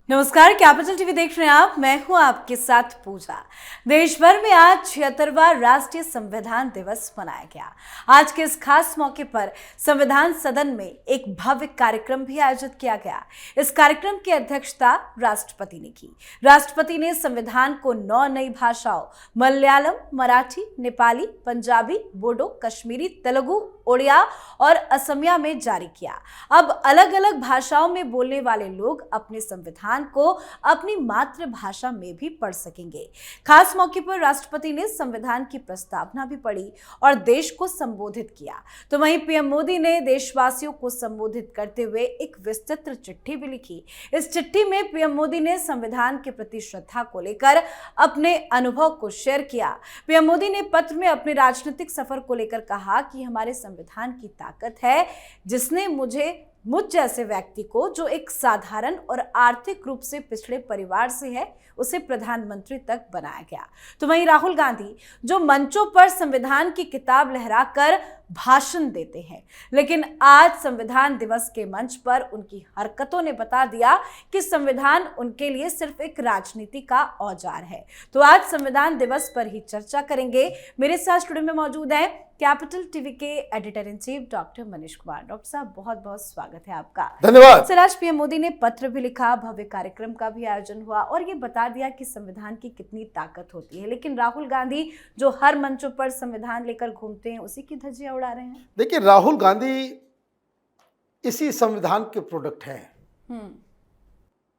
नमस्कार, capital TV देख रहे हैं आप। मैं हूं आपके साथ पूजा। देश भर में आज 76वां राष्ट्रीय संविधान दिवस मनाया गया। आज के इस खास मौके पर संविधान सदन में एक भव्य कार्यक्रम भी आयोजित किया गया। इस कार्यक्रम की अध्यक्षता राष्ट्रपति ने की। राष्ट्रपति ने संविधान को 9 नई भाषाओं मलयालम, मराठी, नेपाली, पंजाबी, बोडो, कश्मीरी, तेलुगु, ओडिया और असमिया में जारी किया। अब अलग अलग भाषाओं में बोलने वाले लोग अपने संविधान को अपनी मातृभाषा में भी पढ़ सकेंगे। खास मौके पर राष्ट्रपति ने संविधान की प्रस्तावना भी पढ़ी और देश को संबोधित किया। तो वहीं पीएम मोदी ने देशवासियों को संबोधित करते हुए एक विस्तृत चिट्ठी भी लिखी। इस चिट्ठी में पीएम मोदी ने संविधान के प्रति श्रद्धा को लेकर अपने अनुभव को शेयर किया। पीएम मोदी ने पत्र में अपने राजनीतिक सफर को लेकर कहा कि हमारे संविधान की ताकत है जिसने मुझ जैसे व्यक्ति को, जो एक साधारण और आर्थिक रूप से पिछड़े परिवार से है, उसे प्रधानमंत्री तक बनाया गया। तो वहीं राहुल गांधी जो मंचों पर संविधान की किताब लहराकर भाषण देते हैं, लेकिन आज संविधान दिवस के मंच पर उनकी हरकतों ने बता दिया कि संविधान उनके लिए सिर्फ एक राजनीति का औजार है। तो आज संविधान दिवस पर ही चर्चा करेंगे। मेरे साथ स्टूडियो में मौजूद हैं कैपिटल टीवी के editor in chief doctor Manish Kumar. Doctor साहब, बहुत बहुत स्वागत है आपका। धन्यवाद। सर, आज पीएम मोदी ने पत्र भी लिखा, भव्य कार्यक्रम का भी आयोजन हुआ और ये बता दिया कि संविधान की कितनी ताकत होती है, लेकिन राहुल गांधी जो हर मंचों पर संविधान लेकर घूमते हैं, उसी की धज्जियां उड़ा रहे हैं। देखिए, राहुल गांधी इसी संविधान के प्रोडक्ट हैं।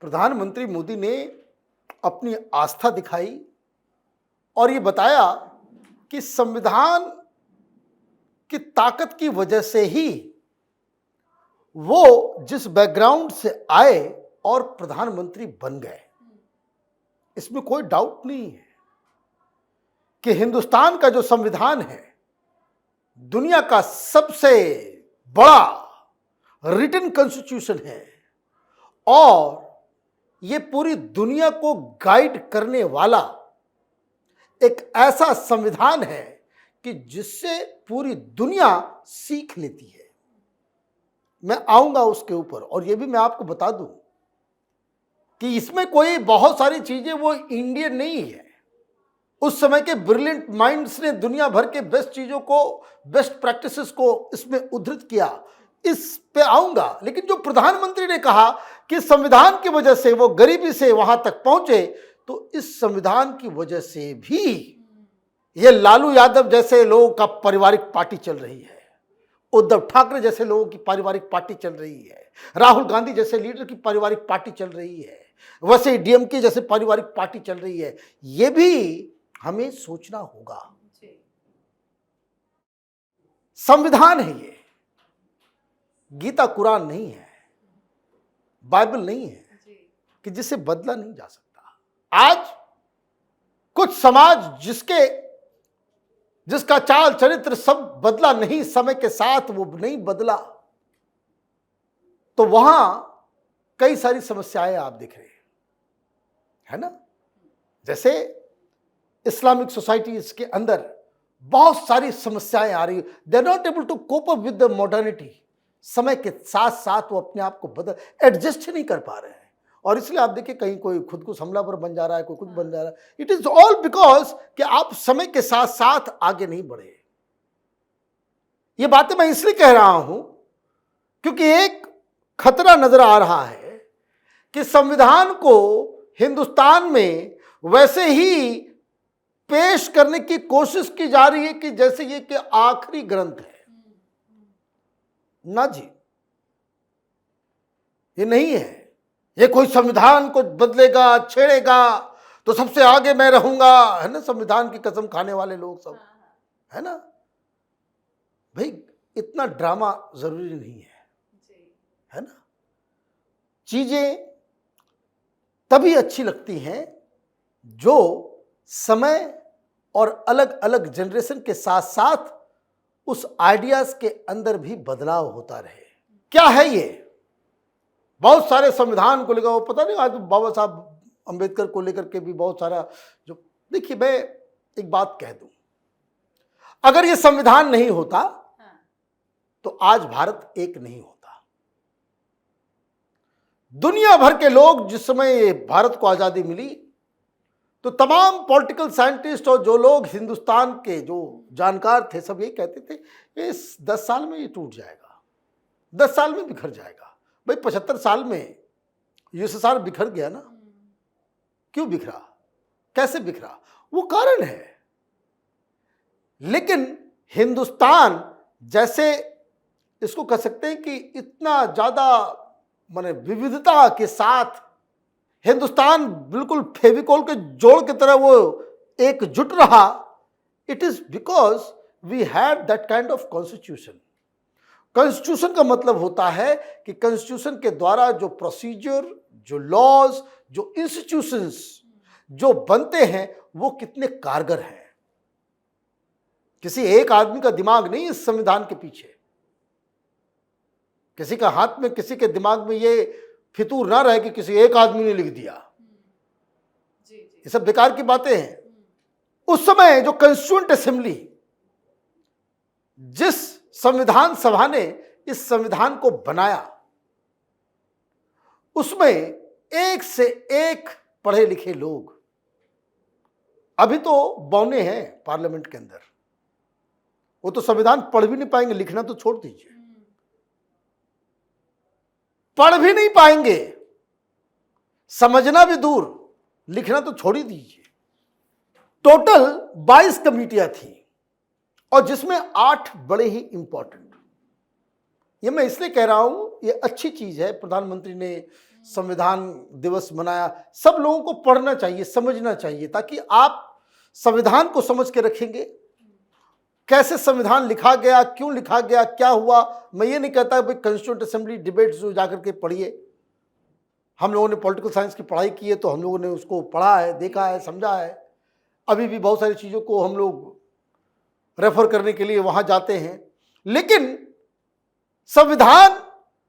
प्रधानमंत्री मोदी ने अपनी आस्था दिखाई और ये बताया कि संविधान की ताकत की वजह से ही वो जिस बैकग्राउंड से आए और प्रधानमंत्री बन गए, इसमें कोई डाउट नहीं है कि हिंदुस्तान का जो संविधान है दुनिया का सबसे बड़ा रिटन कॉन्स्टिट्यूशन है और ये पूरी दुनिया को गाइड करने वाला एक ऐसा संविधान है कि जिससे पूरी दुनिया सीख लेती है। मैं आऊंगा उसके ऊपर और ये भी मैं आपको बता दूं कि इसमें कोई बहुत सारी चीजें वो इंडियन नहीं है। उस समय के ब्रिलियंट माइंड्स ने दुनिया भर के बेस्ट चीजों को, बेस्ट प्रैक्टिसेस को इसमें उद्धृत किया। इस पे आऊंगा, लेकिन जो प्रधानमंत्री ने कहा कि संविधान की वजह से वो गरीबी से वहां तक पहुंचे, तो इस संविधान की वजह से भी ये लालू यादव जैसे लोगों का पारिवारिक पार्टी चल रही है, उद्धव ठाकरे जैसे लोगों की पारिवारिक पार्टी चल रही है, राहुल गांधी जैसे लीडर की पारिवारिक पार्टी चल रही है, वैसे डीएमके जैसे पारिवारिक पार्टी चल रही है। ये भी हमें सोचना होगा। संविधान है ये, गीता कुरान नहीं है, बाइबल नहीं है कि जिसे बदला नहीं जा सकता। आज कुछ समाज जिसका चाल चरित्र सब बदला नहीं, समय के साथ वो नहीं बदला, तो वहां कई सारी समस्याएं आप देख रहे हैं, है ना। जैसे इस्लामिक सोसाइटीज के अंदर बहुत सारी समस्याएं आ रही है। They are not able to cope up with the modernity. समय के साथ साथ वो अपने आप को एडजस्ट ही नहीं कर पा रहे हैं और इसलिए आप देखिए कहीं कोई खुद को हमलावर बन जा रहा है, कोई कुछ बन जा रहा है। इट इज ऑल बिकॉज कि आप समय के साथ साथ आगे नहीं बढ़े। ये बातें मैं इसलिए कह रहा हूं क्योंकि एक खतरा नजर आ रहा है कि संविधान को हिंदुस्तान में वैसे ही पेश करने की कोशिश की जा रही है कि जैसे ये कि आखिरी ग्रंथ है। ना जी, ये नहीं है। ये कोई संविधान को बदलेगा, छेड़ेगा तो सबसे आगे मैं रहूंगा, है ना। संविधान की कसम खाने वाले लोग सब, है ना भाई। इतना ड्रामा जरूरी नहीं है ना। चीजें तभी अच्छी लगती हैं जो समय और अलग अलग जनरेशन के साथ साथ उस आइडियाज के अंदर भी बदलाव होता रहे। क्या है ये? बहुत सारे संविधान को लेकर, पता नहीं आज बाबा साहब अंबेडकर को लेकर के भी बहुत सारा जो, देखिए मैं एक बात कह दूं, अगर ये संविधान नहीं होता तो आज भारत एक नहीं होता। दुनिया भर के लोग, जिस समय भारत को आज़ादी मिली तो तमाम पॉलिटिकल साइंटिस्ट और जो लोग हिंदुस्तान के जो जानकार थे सब यही कहते थे इस 10 साल में ये टूट जाएगा, 10 साल में बिखर जाएगा। भाई 75 साल में यूएसएसआर बिखर गया ना। क्यों बिखरा, कैसे बिखरा, वो कारण है। लेकिन हिंदुस्तान जैसे, इसको कह सकते हैं कि इतना ज़्यादा माने विविधता के साथ हिंदुस्तान बिल्कुल फेविकोल के जोड़ की तरह वो एकजुट रहा, it is because we had that kind of constitution. Constitution का मतलब होता है कि कॉन्स्टिट्यूशन के द्वारा जो प्रोसीजर, जो लॉज, जो इंस्टीट्यूशंस जो बनते हैं वो कितने कारगर हैं। किसी एक आदमी का दिमाग नहीं इस संविधान के पीछे, किसी का हाथ में, किसी के दिमाग में ये फितूर ना रहे कि किसी एक आदमी ने लिख दिया। ये सब बेकार की बातें हैं। उस समय जो कॉन्स्टिट्यूएंट असेंबली, जिस संविधान सभा ने इस संविधान को बनाया, उसमें एक से एक पढ़े लिखे लोग, अभी तो बौने हैं पार्लियामेंट के अंदर, वो तो संविधान पढ़ भी नहीं पाएंगे, लिखना तो छोड़ दीजिए, पढ़ भी नहीं पाएंगे, समझना भी दूर, लिखना तो छोड़ ही दीजिए। टोटल 22 कमिटियां थी और जिसमें 8 बड़े ही इंपॉर्टेंट। ये मैं इसलिए कह रहा हूं, ये अच्छी चीज है, प्रधानमंत्री ने संविधान दिवस मनाया। सब लोगों को पढ़ना चाहिए, समझना चाहिए, ताकि आप संविधान को समझ के रखेंगे, कैसे संविधान लिखा गया, क्यों लिखा गया, क्या हुआ। मैं ये नहीं कहता भाई कॉन्स्टिट्यूएंट असेंबली डिबेट्स जो जाकर के पढ़िए, हम लोगों ने पॉलिटिकल साइंस की पढ़ाई की है तो हम लोगों ने उसको पढ़ा है, देखा है, समझा है। अभी भी बहुत सारी चीज़ों को हम लोग रेफर करने के लिए वहाँ जाते हैं। लेकिन संविधान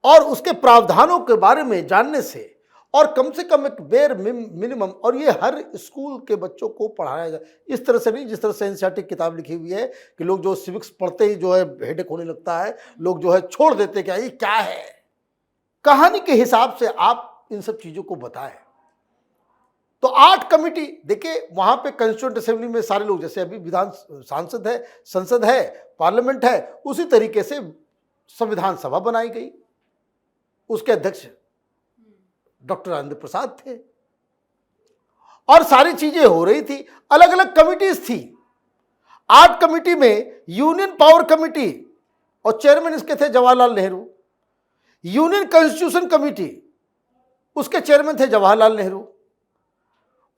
और उसके प्रावधानों के बारे में जानने से, और कम से कम एक बेर मिनिमम, और ये हर स्कूल के बच्चों को पढ़ाया जाए। इस तरह से नहीं जिस तरह से एनसीईआरटी की किताब लिखी हुई है कि लोग जो सिविक्स पढ़ते ही जो है हेडेक होने लगता है, लोग जो है छोड़ देते, क्या ये क्या है। कहानी के हिसाब से आप इन सब चीज़ों को बताएं। तो 8 कमिटी, देखिए वहाँ पे कॉन्स्टिट्यूएंट असेंबली में सारे लोग, जैसे अभी विधान सांसद है, संसद है, पार्लियामेंट है, उसी तरीके से संविधान सभा बनाई गई। उसके अध्यक्ष डॉक्टर राजेंद्र प्रसाद थे और सारी चीजें हो रही थी। अलग अलग कमिटीज थी। 8 कमिटी में यूनियन पावर कमिटी, और चेयरमैन इसके थे Jawaharlal Nehru. Union constitution committee, उसके चेयरमैन थे Jawaharlal Nehru.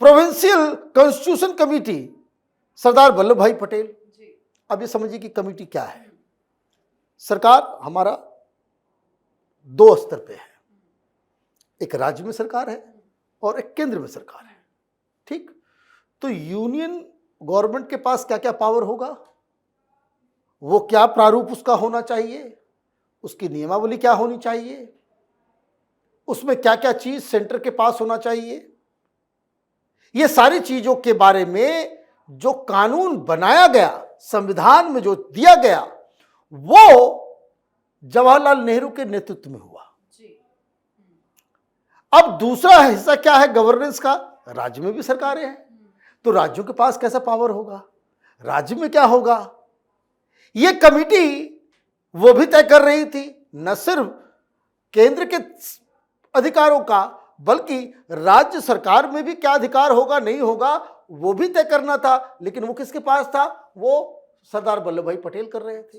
Provincial constitution committee Sardar Vallabhbhai Patel. अब ये समझिए कि कमिटी क्या है। सरकार हमारा 2 स्तर पे है, एक राज्य में सरकार है और एक केंद्र में सरकार है, ठीक। तो यूनियन गवर्नमेंट के पास क्या क्या पावर होगा, वो क्या प्रारूप उसका होना चाहिए, उसकी नियमावली क्या होनी चाहिए, उसमें क्या क्या चीज सेंटर के पास होना चाहिए, ये सारी चीजों के बारे में जो कानून बनाया गया, संविधान में जो दिया गया, वो जवाहरलाल नेहरू के नेतृत्व में हुआ। अब दूसरा हिस्सा क्या है गवर्नेंस का, राज्य में भी सरकारें हैं, तो राज्यों के पास कैसा पावर होगा, राज्य में क्या होगा, ये कमिटी वो भी तय कर रही थी। न सिर्फ केंद्र के अधिकारों का, बल्कि राज्य सरकार में भी क्या अधिकार होगा, नहीं होगा, वो भी तय करना था। लेकिन वो किसके पास था, वो सरदार वल्लभ भाई पटेल कर रहे थे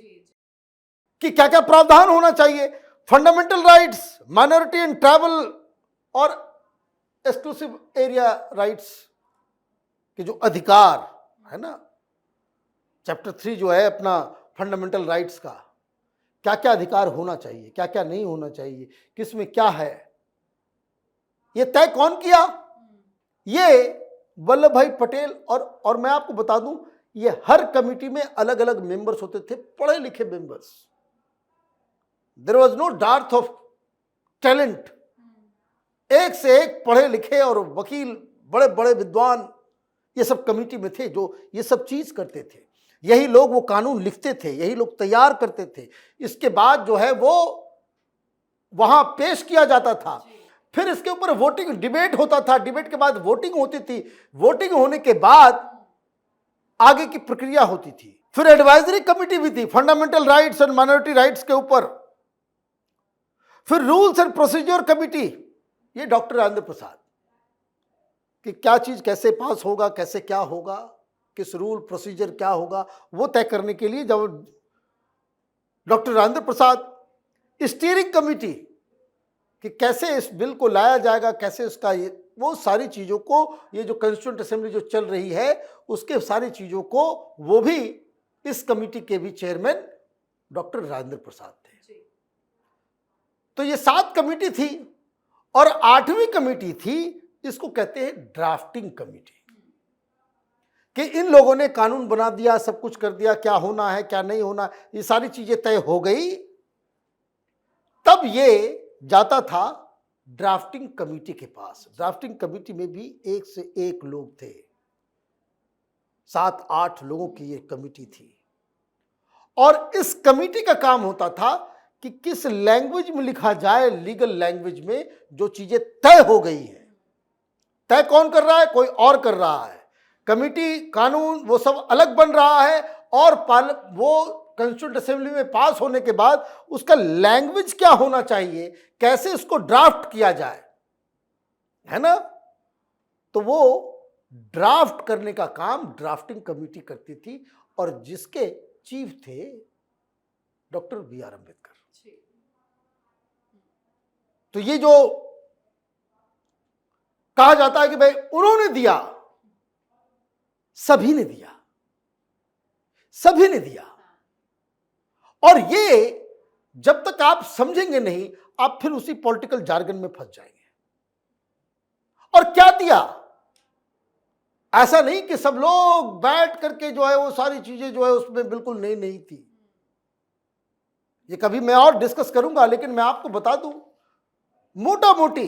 कि क्या क्या प्रावधान होना चाहिए। Fundamental rights, minority and tribal और एक्सक्लूसिव एरिया राइट्स के जो अधिकार है ना, चैप्टर 3 जो है अपना फंडामेंटल राइट्स का, क्या क्या अधिकार होना चाहिए, क्या क्या नहीं होना चाहिए, किसमें क्या है, ये तय कौन किया, ये वल्लभ भाई पटेल। और मैं आपको बता दूं, ये हर कमिटी में अलग अलग मेंबर्स होते थे, पढ़े लिखे members. There was no dearth of talent. एक से एक पढ़े लिखे और वकील, बड़े बड़े विद्वान ये सब कमेटी में थे जो ये सब चीज करते थे। यही लोग वो कानून लिखते थे, यही लोग तैयार करते थे। इसके बाद जो है वो वहां पेश किया जाता था। फिर इसके ऊपर वोटिंग डिबेट होता था, डिबेट के बाद वोटिंग होती थी, वोटिंग होने के बाद आगे की प्रक्रिया होती थी। फिर एडवाइजरी कमेटी भी थी fundamental rights and minority rights के ऊपर। फिर रूल्स एंड प्रोसीजर कमेटी, ये डॉक्टर राजेंद्र प्रसाद, कि क्या चीज कैसे पास होगा, कैसे क्या होगा, किस रूल प्रोसीजर क्या होगा, वो तय करने के लिए जब doctor Rajendra Prasad. Steering committee, कि कैसे इस बिल को लाया जाएगा, कैसे उसका वो सारी चीजों को, ये जो कॉन्स्टिट्यूएंट असेंबली जो चल रही है उसके सारी चीजों को, वो भी इस कमेटी के भी चेयरमैन डॉक्टर राजेंद्र प्रसाद थे। तो ये 7 कमेटी थी और 8वीं कमेटी थी, इसको कहते हैं ड्राफ्टिंग कमेटी, कि इन लोगों ने कानून बना दिया, सब कुछ कर दिया, क्या होना है क्या नहीं होना, ये सारी चीजें तय हो गई। तब ये जाता था ड्राफ्टिंग कमेटी के पास। ड्राफ्टिंग कमेटी में भी एक से एक लोग थे, 7-8 लोगों की ये कमेटी थी। और इस कमेटी का काम होता था कि किस लैंग्वेज में लिखा जाए, लीगल लैंग्वेज में जो चीजें तय हो गई हैं। तय कौन कर रहा है? कोई और कर रहा है। कमेटी कानून वो सब अलग बन रहा है, और वो कॉन्स्टिट्यूएंट असेंबली में पास होने के बाद उसका लैंग्वेज क्या होना चाहिए, कैसे उसको ड्राफ्ट किया जाए, है ना। तो वो ड्राफ्ट करने का काम ड्राफ्टिंग कमेटी करती थी, और जिसके चीफ थे डॉक्टर B.R. अम्बेडकर। तो ये जो कहा जाता है कि भाई उन्होंने दिया, सभी ने दिया, सभी ने दिया। और ये जब तक आप समझेंगे नहीं, आप फिर उसी पॉलिटिकल जार्गन में फंस जाएंगे। और क्या दिया? ऐसा नहीं कि सब लोग बैठ करके जो है वो सारी चीजें जो है उसमें बिल्कुल नई नहीं थी। ये कभी मैं और डिस्कस करूंगा, लेकिन मैं आपको बता दूं मोटा मोटी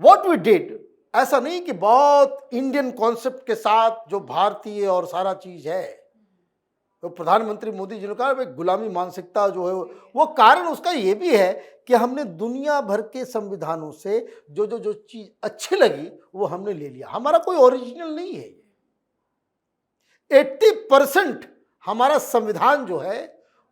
व्हाट वी डिड। ऐसा नहीं कि बहुत इंडियन कॉन्सेप्ट के साथ जो भारतीय और सारा चीज है, तो प्रधानमंत्री मोदी जी ने कहा भाई गुलामी मानसिकता जो है वो कारण उसका ये भी है कि हमने दुनिया भर के संविधानों से जो जो जो चीज अच्छी लगी वो हमने ले लिया। हमारा कोई ओरिजिनल नहीं है। 80% हमारा संविधान जो है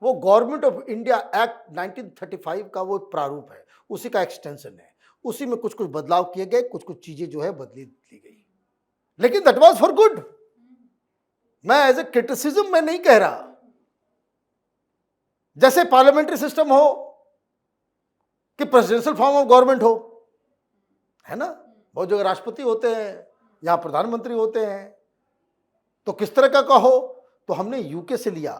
वो गवर्नमेंट ऑफ इंडिया एक्ट 1935 का वो प्रारूप है, उसी का एक्सटेंशन है। उसी में कुछ कुछ बदलाव किए गए, कुछ कुछ चीजें जो है बदली दी गई, लेकिन दैट वाज फॉर गुड। मैं एज ए क्रिटिसिज्म में नहीं कह रहा। जैसे पार्लियामेंट्री सिस्टम हो कि प्रेसिडेंशियल फॉर्म ऑफ गवर्नमेंट हो, है ना, बहुत जगह राष्ट्रपति होते हैं, यहां प्रधानमंत्री होते हैं। तो किस तरह का हो, तो हमने यूके से लिया,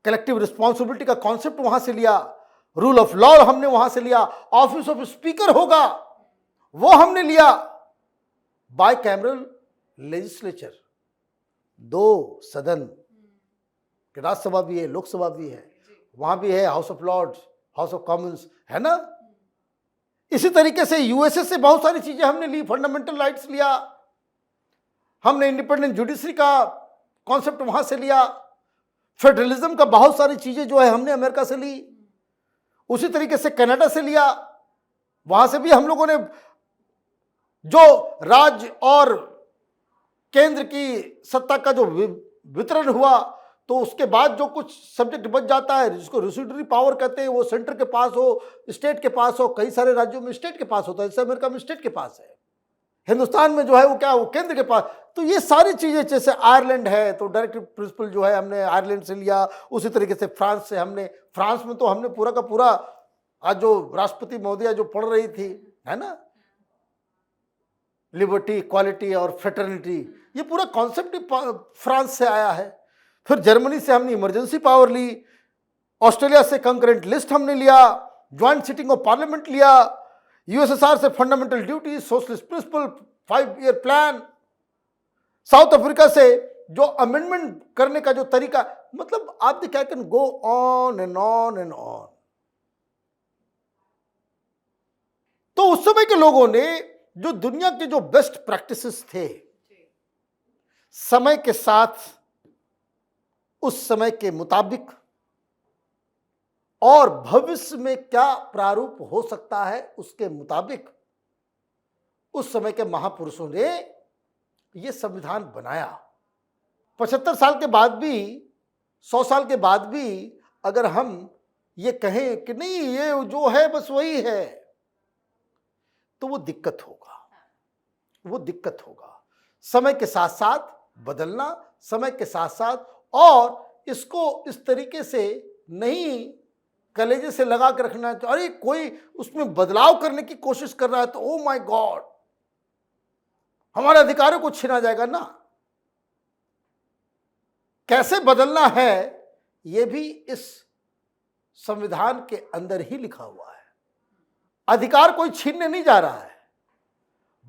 कलेक्टिव रिस्पॉन्सिबिलिटी का कॉन्सेप्ट वहां से लिया, रूल ऑफ लॉ हमने वहां से लिया, ऑफिस ऑफ स्पीकर होगा वो हमने लिया, बाय कैमरल लेजिस्लेचर, 2 सदन, राज्यसभा भी है, लोकसभा भी है, वहां भी है House of Lords, House of Commons, है ना। इसी तरीके से यूएसए से बहुत सारी चीजें हमने ली, फंडामेंटल राइट्स लिया हमने, इंडिपेंडेंट जुडिशरी का कॉन्सेप्ट वहां से लिया, फेडरलिज्म का बहुत सारी चीजें जो है हमने अमेरिका से ली, उसी तरीके से कनाडा से लिया, वहां से भी हम लोगों ने जो राज्य और केंद्र की सत्ता का जो वितरण हुआ, तो उसके बाद जो कुछ सब्जेक्ट बच जाता है जिसको रेसिडुअरी पावर कहते हैं, वो सेंटर के पास हो, स्टेट के पास हो, कई सारे राज्यों में स्टेट के पास होता है, जैसे अमेरिका में स्टेट के पास है, हिंदुस्तान में जो है वो क्या, वो केंद्र के पास। तो ये सारी चीजें, जैसे आयरलैंड है तो डायरेक्टिव प्रिंसिपल जो है हमने आयरलैंड से लिया, उसी तरीके से फ्रांस से हमने, फ्रांस में तो हमने पूरा का पूरा, आज जो राष्ट्रपति महोदया जो पढ़ रही थी, है ना, लिबर्टी, इक्वालिटी और फ्रेटर्निटी, ये पूरा कॉन्सेप्ट फ्रांस से आया है। फिर जर्मनी से हमने इमरजेंसी पावर ली, ऑस्ट्रेलिया से कंकरेंट लिस्ट हमने लिया, ज्वाइंट सिटिंग ऑफ पार्लियामेंट लिया, यूएसएसआर से fundamental duty, socialist principle, 5 year plan, South Africa से जो अमेंडमेंट करने का जो तरीका, मतलब आप क्या can go on and on and on. तो उस समय के लोगों ने जो दुनिया के जो बेस्ट प्रैक्टिसेस थे, समय के साथ उस समय के मुताबिक और भविष्य में क्या प्रारूप हो सकता है उसके मुताबिक उस समय के महापुरुषों ने ये संविधान बनाया। 75 साल के बाद भी, 100 साल के बाद भी अगर हम ये कहें कि नहीं ये जो है बस वही है, तो वो दिक्कत होगा। समय के साथ साथ बदलना, समय के साथ साथ, और इसको इस तरीके से नहीं कलेजे से लगा के रखना। अरे कोई उसमें बदलाव करने की कोशिश कर रहा है तो ओ माय गॉड, हमारे अधिकारों को छीना जाएगा ना। कैसे बदलना है यह भी इस संविधान के अंदर ही लिखा हुआ है। अधिकार कोई छीनने नहीं जा रहा है,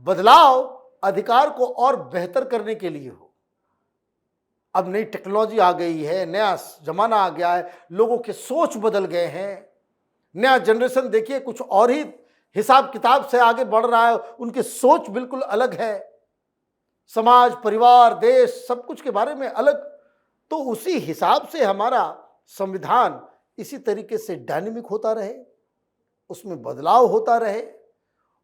बदलाव अधिकार को और बेहतर करने के लिए हो। अब नई टेक्नोलॉजी आ गई है, नया जमाना आ गया है, लोगों के सोच बदल गए हैं, नया जनरेशन देखिए कुछ और ही हिसाब किताब से आगे बढ़ रहा है, उनकी सोच बिल्कुल अलग है, समाज, परिवार, देश, सब कुछ के बारे में अलग। तो उसी हिसाब से हमारा संविधान इसी तरीके से डायनेमिक होता रहे, उसमें बदलाव होता रहे,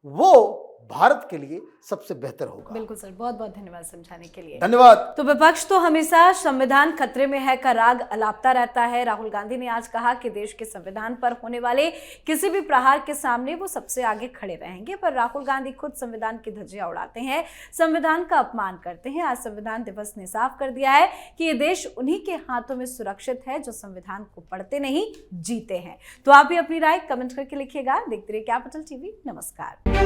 वो भारत के लिए सबसे बेहतर होगा। बिल्कुल सर, बहुत बहुत धन्यवाद समझाने के लिए। धन्यवाद। तो विपक्ष तो हमेशा संविधान खतरे में है का राग अलापता रहता है। राहुल गांधी ने आज कहा कि देश के संविधान पर होने वाले किसी भी प्रहार के सामने वो सबसे आगे खड़े रहेंगे, पर राहुल गांधी खुद संविधान की धज्जियां उड़ाते हैं, संविधान का अपमान करते हैं। आज संविधान दिवस ने साफ कर दिया है कि ये देश उन्हीं के हाथों में सुरक्षित है जो संविधान को पढ़ते नहीं जीते हैं। तो आप भी अपनी राय कमेंट करके लिखिएगा। देखते रहिए कैपिटल टीवी। नमस्कार।